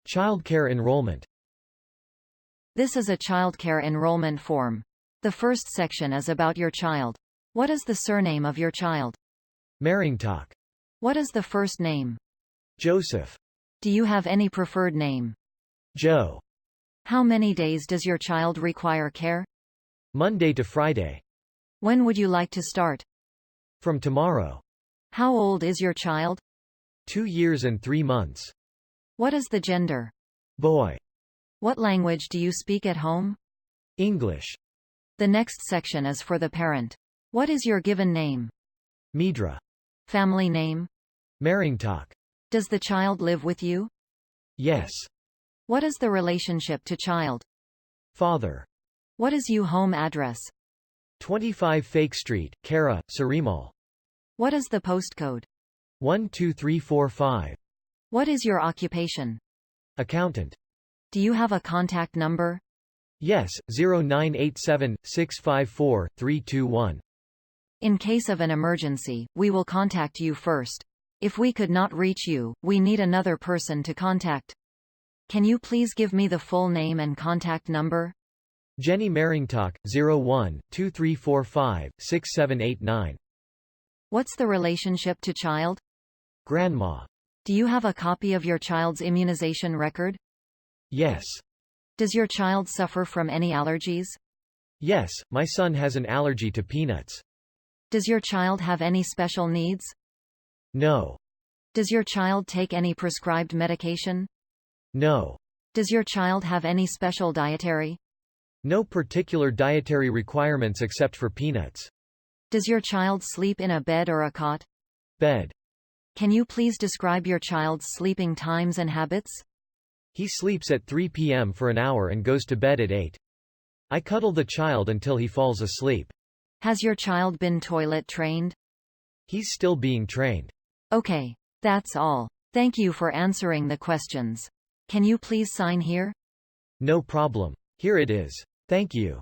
Childcare enrollment. This is a childcare enrollment form. The first section is about your child. What is the surname of your child? Maringtok. What is the first name? Joseph. Do you have any preferred name? Joe. How many days does your child require care? Monday to Friday. When would you like to start? From tomorrow. How old is your child? 2 years and 3 months. What is the gender? Boy. What language do you speak at home? English. The next section is for the parent. What is your given name? Midra. Family name? Maringtok. Does the child live with you? Yes. What is the relationship to child? Father. What is you home address? 25 Fake Street, Kara, Sarimal. What is the postcode? 12345. What is your occupation? Accountant. Do you have a contact number? Yes, 0987-654-321. In case of an emergency, we will contact you first. If we could not reach you, we need another person to contact. Can you please give me the full name and contact number? Jenny Maringtok, 01-2345-6789. What's the relationship to child? Grandma. Do you have a copy of your child's immunization record? Yes. Does your child suffer from any allergies? Yes, my son has an allergy to peanuts. Does your child have any special needs? No. Does your child take any prescribed medication? No. Does your child have any special dietary? No particular dietary requirements except for peanuts. Does your child sleep in a bed or a cot? Bed. Can you please describe your child's sleeping times and habits? He sleeps at 3 p.m. for an hour and goes to bed at 8. I cuddle the child until he falls asleep. Has your child been toilet trained? He's still being trained. Okay. That's all. Thank you for answering the questions. Can you please sign here? No problem. Here it is. Thank you.